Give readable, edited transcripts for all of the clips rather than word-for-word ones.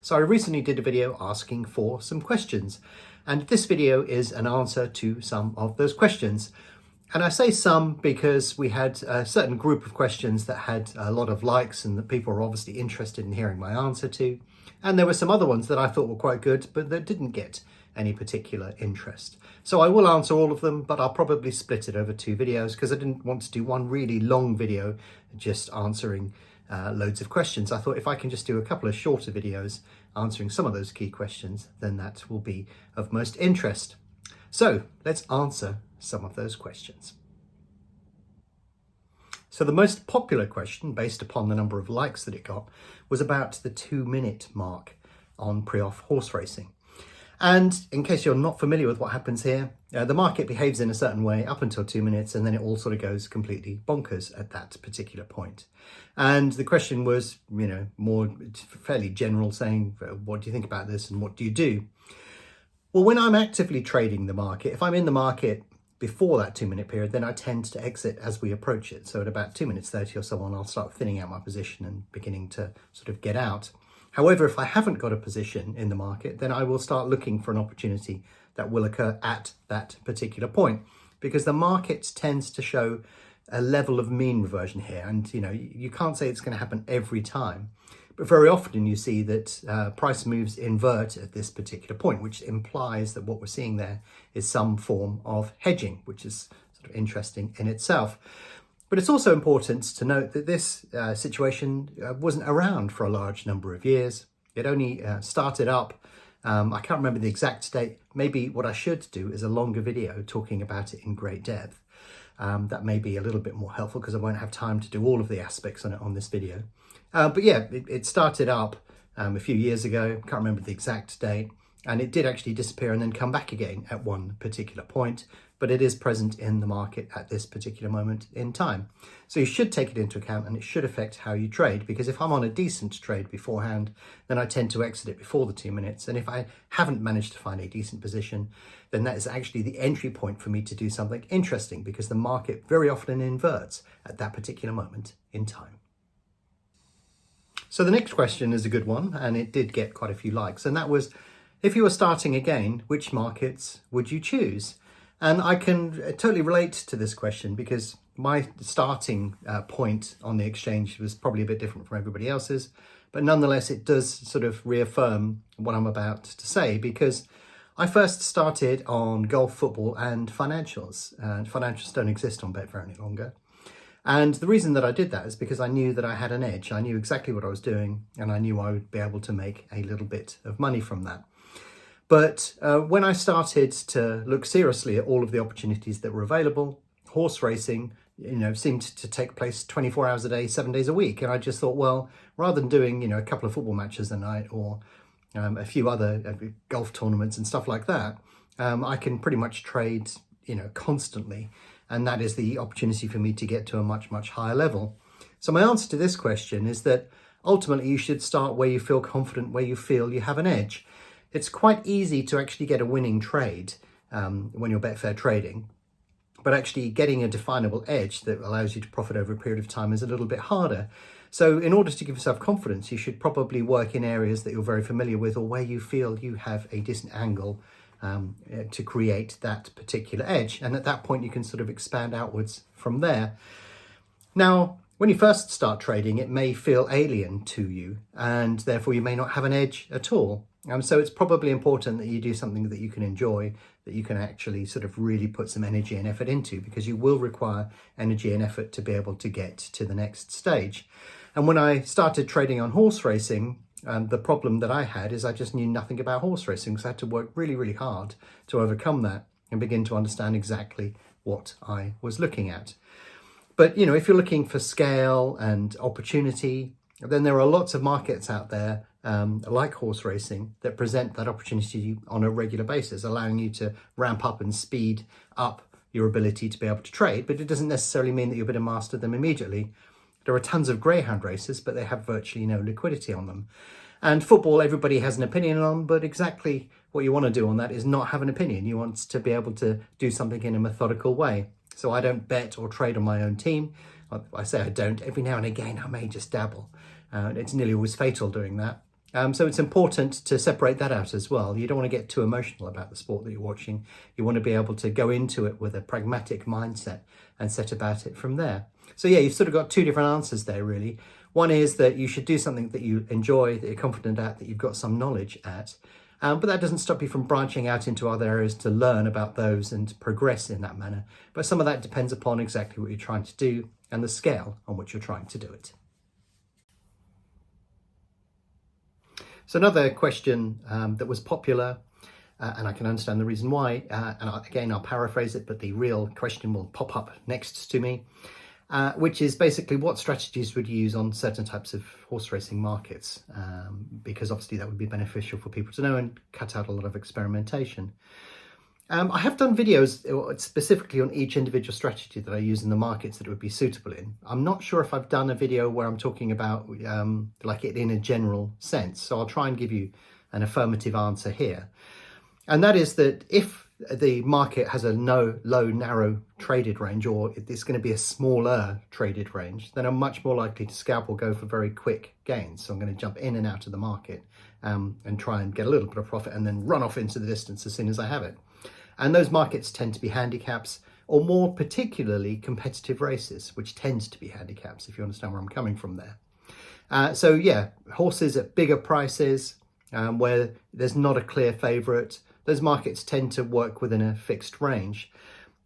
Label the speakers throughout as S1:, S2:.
S1: So I recently did a video asking for some questions, and this video is an answer to some of those questions. And I say some because we had a certain group of questions that had a lot of likes and that people were obviously interested in hearing my answer to. And there were some other ones that I thought were quite good, but that didn't get any particular interest. So I will answer all of them, but I'll probably split it over two videos because I didn't want to do one really long video just answering loads of questions. I thought if I can just do a couple of shorter videos answering some of those key questions, then that will be of most interest. So let's answer some of those questions. So the most popular question, based upon the number of likes that it got, was about the 2-minute mark on pre-off horse racing. And in case you're not familiar with what happens here, the market behaves in a certain way up until 2 minutes, and then it all sort of goes completely bonkers at that particular point. And the question was, more fairly general, saying, what do you think about this and what do you do? Well, when I'm actively trading the market, if I'm in the market before that 2-minute period, then I tend to exit as we approach it. So at about 2 minutes 30 or so on, I'll start thinning out my position and beginning to sort of get out. However, if I haven't got a position in the market, then I will start looking for an opportunity that will occur at that particular point, because the market tends to show a level of mean reversion here. And, you can't say it's going to happen every time, but very often you see that price moves invert at this particular point, which implies that what we're seeing there is some form of hedging, which is sort of interesting in itself. But it's also important to note that this situation wasn't around for a large number of years. It only started up, I can't remember the exact date. Maybe what I should do is a longer video talking about it in great depth. That may be a little bit more helpful because I won't have time to do all of the aspects on it on this video. But yeah, it started up a few years ago, can't remember the exact date, and it did actually disappear and then come back again at one particular point, but it is present in the market at this particular moment in time. So you should take it into account, and it should affect how you trade, because if I'm on a decent trade beforehand, then I tend to exit it before the 2 minutes. And if I haven't managed to find a decent position, then that is actually the entry point for me to do something interesting, because the market very often inverts at that particular moment in time. So the next question is a good one, and it did get quite a few likes, and that was, if you were starting again, which markets would you choose? And I can totally relate to this question, because my starting point on the exchange was probably a bit different from everybody else's, but nonetheless it does sort of reaffirm what I'm about to say, because I first started on golf, football and financials, and financials don't exist on Betfair any longer. And the reason that I did that is because I knew that I had an edge. I knew exactly what I was doing, and I knew I would be able to make a little bit of money from that. But when I started to look seriously at all of the opportunities that were available, horse racing, seemed to take place 24 hours a day, 7 days a week. And I just thought, well, rather than doing, a couple of football matches a night or a few other golf tournaments and stuff like that, I can pretty much trade, constantly. And that is the opportunity for me to get to a much, much higher level. So my answer to this question is that ultimately you should start where you feel confident, where you feel you have an edge. It's quite easy to actually get a winning trade when you're Betfair trading, but actually getting a definable edge that allows you to profit over a period of time is a little bit harder. So in order to give yourself confidence, you should probably work in areas that you're very familiar with, or where you feel you have a decent angle to create that particular edge. And at that point, you can sort of expand outwards from there. Now, when you first start trading, it may feel alien to you, and therefore you may not have an edge at all. So it's probably important that you do something that you can enjoy, that you can actually sort of really put some energy and effort into, because you will require energy and effort to be able to get to the next stage. And when I started trading on horse racing, the problem that I had is I just knew nothing about horse racing, so I had to work really, really hard to overcome that and begin to understand exactly what I was looking at. But, if you're looking for scale and opportunity, then there are lots of markets out there like horse racing that present that opportunity on a regular basis, allowing you to ramp up and speed up your ability to be able to trade. But it doesn't necessarily mean that you're going to master them immediately. There are tons of greyhound races, but they have virtually no liquidity on them. And football, everybody has an opinion on, but exactly what you want to do on that is not have an opinion. You want to be able to do something in a methodical way. So I don't bet or trade on my own team. I say I don't. Every now and again, I may just dabble. It's nearly always fatal doing that. So it's important to separate that out as well. You don't want to get too emotional about the sport that you're watching. You want to be able to go into it with a pragmatic mindset and set about it from there. So yeah, you've sort of got two different answers there, really. One is that you should do something that you enjoy, that you're confident at, that you've got some knowledge at. But that doesn't stop you from branching out into other areas to learn about those and progress in that manner. But some of that depends upon exactly what you're trying to do and the scale on which you're trying to do it. So another question that was popular, and I can understand the reason why, again, I'll paraphrase it, but the real question will pop up next to me, which is basically what strategies would you use on certain types of horse racing markets, because obviously that would be beneficial for people to know and cut out a lot of experimentation. I have done videos specifically on each individual strategy that I use in the markets that it would be suitable in. I'm not sure if I've done a video where I'm talking about like it in a general sense, so I'll try and give you an affirmative answer here. And that is that if the market has a low, narrow traded range, or it's going to be a smaller traded range, then I'm much more likely to scalp or go for very quick gains. So I'm going to jump in and out of the market and try and get a little bit of profit and then run off into the distance as soon as I have it. And those markets tend to be handicaps, or more particularly competitive races, which tend to be handicaps, if you understand where I'm coming from there. So yeah, horses at bigger prices, where there's not a clear favourite, those markets tend to work within a fixed range.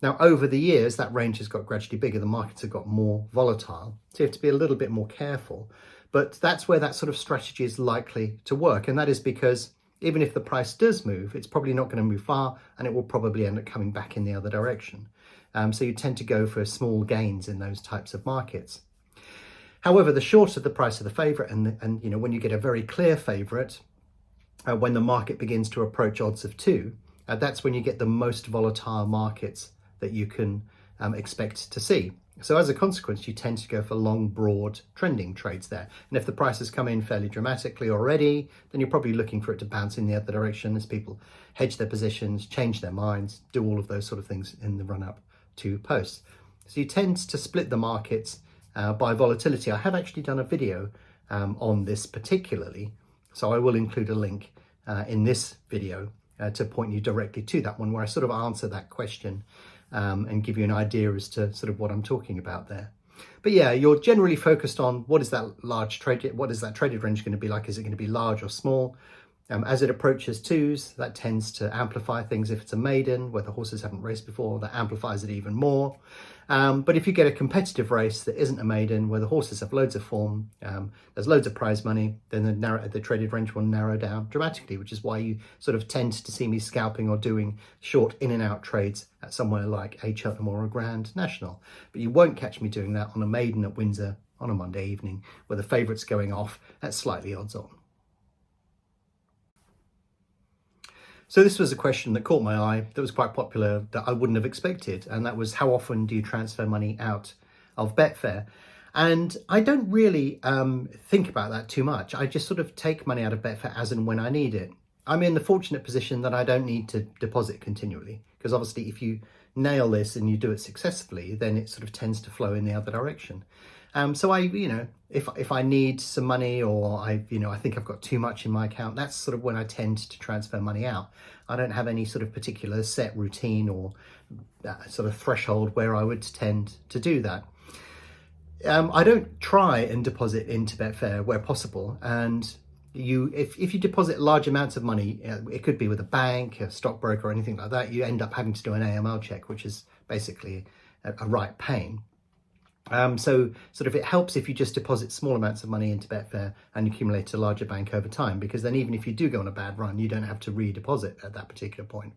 S1: Now, over the years, that range has got gradually bigger. The markets have got more volatile. So you have to be a little bit more careful. But that's where that sort of strategy is likely to work. And that is because even if the price does move, it's probably not going to move far, and it will probably end up coming back in the other direction. So you tend to go for small gains in those types of markets. However, the shorter the price of the favourite, and you know, when you get a very clear favourite, when the market begins to approach odds of 2, that's when you get the most volatile markets that you can expect to see. So as a consequence, you tend to go for long, broad, trending trades there. And if the prices come in fairly dramatically already, then you're probably looking for it to bounce in the other direction as people hedge their positions, change their minds, do all of those sort of things in the run-up to post. So you tend to split the markets by volatility. I have actually done a video on this particularly, so I will include a link in this video to point you directly to that one, where I sort of answer that question and give you an idea as to sort of what I'm talking about there. But yeah, you're generally focused on what is that traded range going to be like? Is it going to be large or small? As it approaches 2s, that tends to amplify things. If it's a maiden where the horses haven't raced before, that amplifies it even more. But if you get a competitive race that isn't a maiden, where the horses have loads of form, there's loads of prize money, then the traded range will narrow down dramatically, which is why you sort of tend to see me scalping or doing short in and out trades at somewhere like a Cheltenham or a Grand National. But you won't catch me doing that on a maiden at Windsor on a Monday evening, where the favourite's going off at slightly odds on. So this was a question that caught my eye, that was quite popular, that I wouldn't have expected. And that was, how often do you transfer money out of Betfair? And I don't really think about that too much. I just sort of take money out of Betfair as and when I need it. I'm in the fortunate position that I don't need to deposit continually, because obviously if you nail this and you do it successfully, then it sort of tends to flow in the other direction. So I, if I need some money, or I think I've got too much in my account, that's sort of when I tend to transfer money out. I don't have any sort of particular set routine or sort of threshold where I would tend to do that. I don't try and deposit into Betfair where possible. And if you deposit large amounts of money, it could be with a bank, a stockbroker, or anything like that, you end up having to do an AML check, which is basically a right pain. So sort of it helps if you just deposit small amounts of money into Betfair and accumulate a larger bank over time, because then even if you do go on a bad run, you don't have to redeposit at that particular point.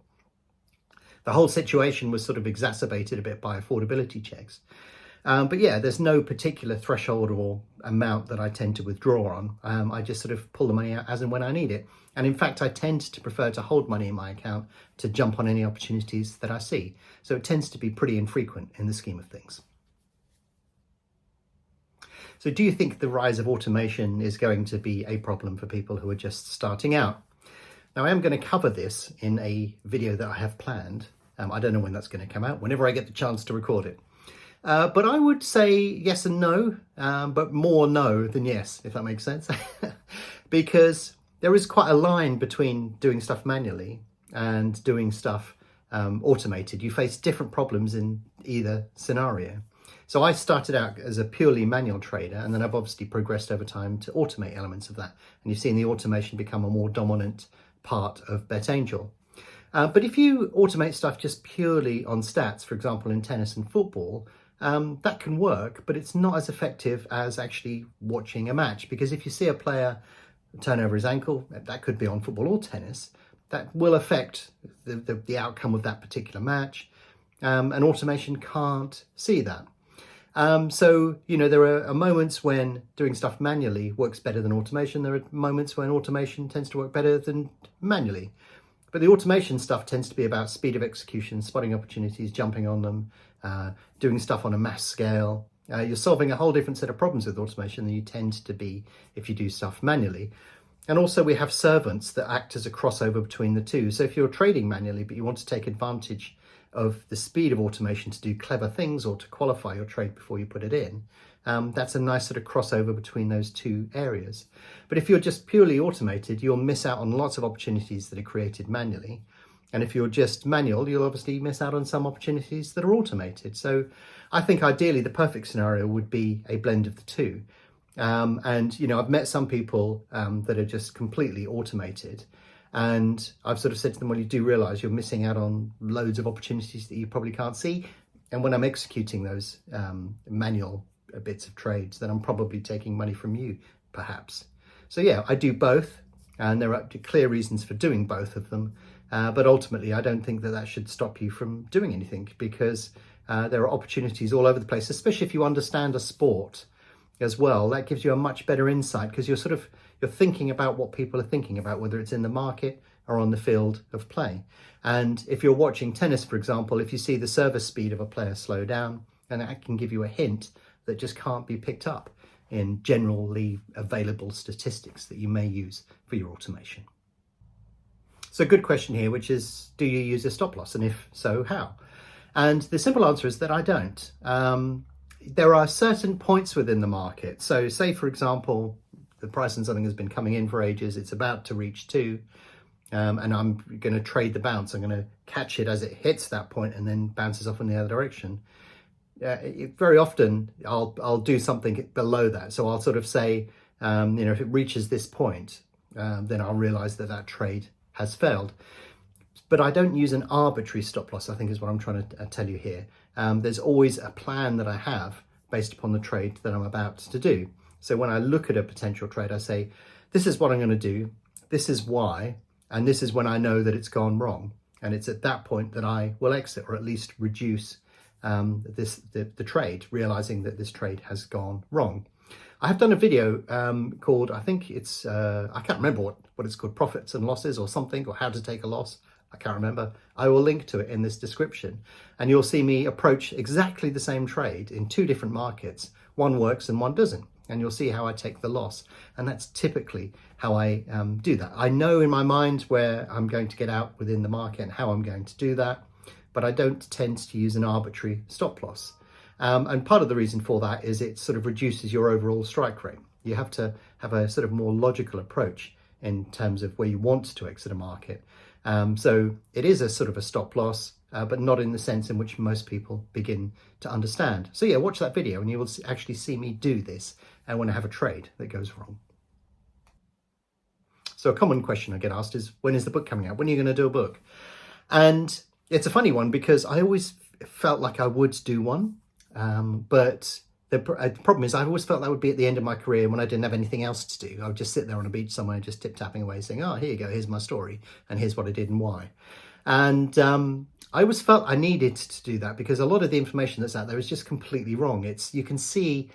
S1: The whole situation was sort of exacerbated a bit by affordability checks. But yeah, there's no particular threshold or amount that I tend to withdraw on. I just sort of pull the money out as and when I need it. And in fact, I tend to prefer to hold money in my account to jump on any opportunities that I see. So it tends to be pretty infrequent in the scheme of things. So do you think the rise of automation is going to be a problem for people who are just starting out? Now, I am going to cover this in a video that I have planned. I don't know when that's going to come out, whenever I get the chance to record it. But I would say yes and no, but more no than yes, if that makes sense. Because there is quite a line between doing stuff manually and doing stuff automated. You face different problems in either scenario. So I started out as a purely manual trader, and then I've obviously progressed over time to automate elements of that. And you've seen the automation become a more dominant part of betangel. But if you automate stuff just purely on stats, for example, in tennis and football, that can work, but it's not as effective as actually watching a match. Because if you see a player turn over his ankle, that could be on football or tennis, that will affect the outcome of that particular match. And automation can't see that. So, there are moments when doing stuff manually works better than automation. There are moments when automation tends to work better than manually. But the automation stuff tends to be about speed of execution, spotting opportunities, jumping on them, doing stuff on a mass scale. You're solving a whole different set of problems with automation than you tend to be if you do stuff manually. And also we have servants that act as a crossover between the two. So if you're trading manually, but you want to take advantage of the speed of automation to do clever things or to qualify your trade before you put it in, that's a nice sort of crossover between those two areas. But if you're just purely automated, you'll miss out on lots of opportunities that are created manually. And if you're just manual, you'll obviously miss out on some opportunities that are automated. So I think ideally the perfect scenario would be a blend of the two. And I've met some people that are just completely automated. And I've sort of said to them, well, you do realize you're missing out on loads of opportunities that you probably can't see. And when I'm executing those manual bits of trades, then I'm probably taking money from you, perhaps. So yeah, I do both. And there are clear reasons for doing both of them. But ultimately, I don't think that should stop you from doing anything, because there are opportunities all over the place, especially if you understand a sport as well. That gives you a much better insight, because you're thinking about what people are thinking about, whether it's in the market or on the field of play. And if you're watching tennis, for example, if you see the service speed of a player slow down, then that can give you a hint that just can't be picked up in generally available statistics that you may use for your automation. So good question here, which is, do you use a stop loss? And if so, how? And the simple answer is that I don't. There are certain points within the market. So say, for example, the price on something has been coming in for ages. It's about to reach 2, and I'm going to trade the bounce. I'm going to catch it as it hits that point and then bounces off in the other direction. Very often I'll do something below that. So I'll sort of say, if it reaches this point, then I'll realize that trade has failed. But I don't use an arbitrary stop loss, I think is what I'm trying to tell you here. There's always a plan that I have based upon the trade that I'm about to do. So when I look at a potential trade, I say, this is what I'm going to do, this is why, and this is when I know that it's gone wrong. And it's at that point that I will exit, or at least reduce the trade, realizing that this trade has gone wrong. I have done a video called, I think it's, I can't remember what it's called, profits and losses or something, or how to take a loss. I can't remember. I will link to it in this description, and you'll see me approach exactly the same trade in 2 different markets. One works and one doesn't, and you'll see how I take the loss. And that's typically how I do that. I know in my mind where I'm going to get out within the market and how I'm going to do that, but I don't tend to use an arbitrary stop loss. And part of the reason for that is it sort of reduces your overall strike rate. You have to have a sort of more logical approach in terms of where you want to exit a market. So it is a sort of a stop loss, but not in the sense in which most people begin to understand. So yeah, watch that video and you will actually see me do this when I have a trade that goes wrong. So a common question I get asked is, when is the book coming out? When are you going to do a book? And it's a funny one, because I always felt like I would do one. But the problem is I always felt that would be at the end of my career when I didn't have anything else to do. I would just sit there on a beach somewhere, just tip-tapping away, saying, oh, here you go, here's my story, and here's what I did and why. And I always felt I needed to do that, because a lot of the information that's out there is just completely wrong. You can see,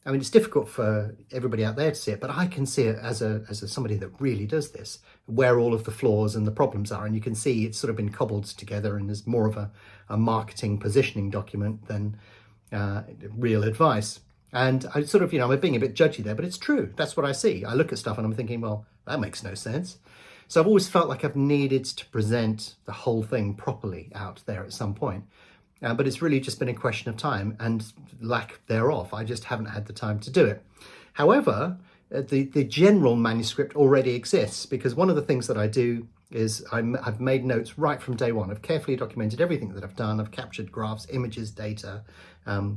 S1: I mean, it's difficult for everybody out there to see it, but I can see it as somebody that really does this, where all of the flaws and the problems are. And you can see it's sort of been cobbled together, and there's more of a marketing positioning document than real advice. And I sort of, I'm being a bit judgy there, but it's true. That's what I see. I look at stuff and I'm thinking, well, that makes no sense. So I've always felt like I've needed to present the whole thing properly out there at some point. But it's really just been a question of time and lack thereof. I just haven't had the time to do it. However, the general manuscript already exists, because one of the things that I do is I've made notes right from day one. I've carefully documented everything that I've done. I've captured graphs, images, data,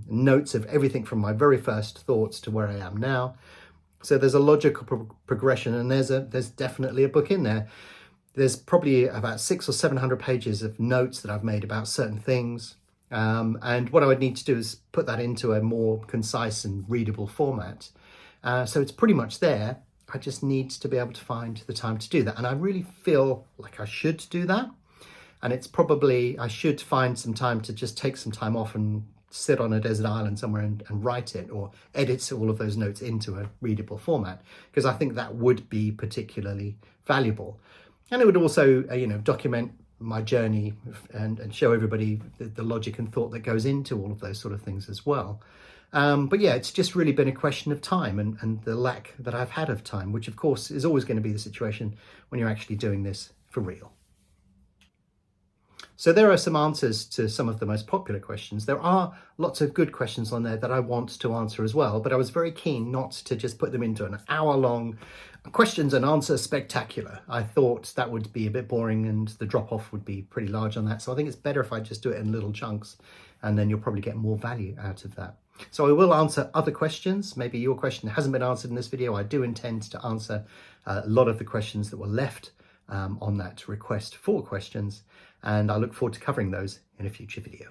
S1: notes of everything from my very first thoughts to where I am now. So there's a logical progression, and there's definitely a book in there. There's probably about 600 or 700 pages of notes that I've made about certain things. And what I would need to do is put that into a more concise and readable format. So it's pretty much there. I just need to be able to find the time to do that. And I really feel like I should do that. And it's probably, I should find some time to just take some time off and sit on a desert island somewhere and write it, or edit all of those notes into a readable format, because I think that would be particularly valuable. And it would also, document my journey and show everybody the logic and thought that goes into all of those sort of things as well. But yeah, it's just really been a question of time and the lack that I've had of time, which of course is always going to be the situation when you're actually doing this for real. So there are some answers to some of the most popular questions. There are lots of good questions on there that I want to answer as well, but I was very keen not to just put them into an hour-long questions and answers spectacular. I thought that would be a bit boring and the drop-off would be pretty large on that. So I think it's better if I just do it in little chunks, and then you'll probably get more value out of that. So I will answer other questions. Maybe your question hasn't been answered in this video. I do intend to answer a lot of the questions that were left on that request for questions, and I look forward to covering those in a future video.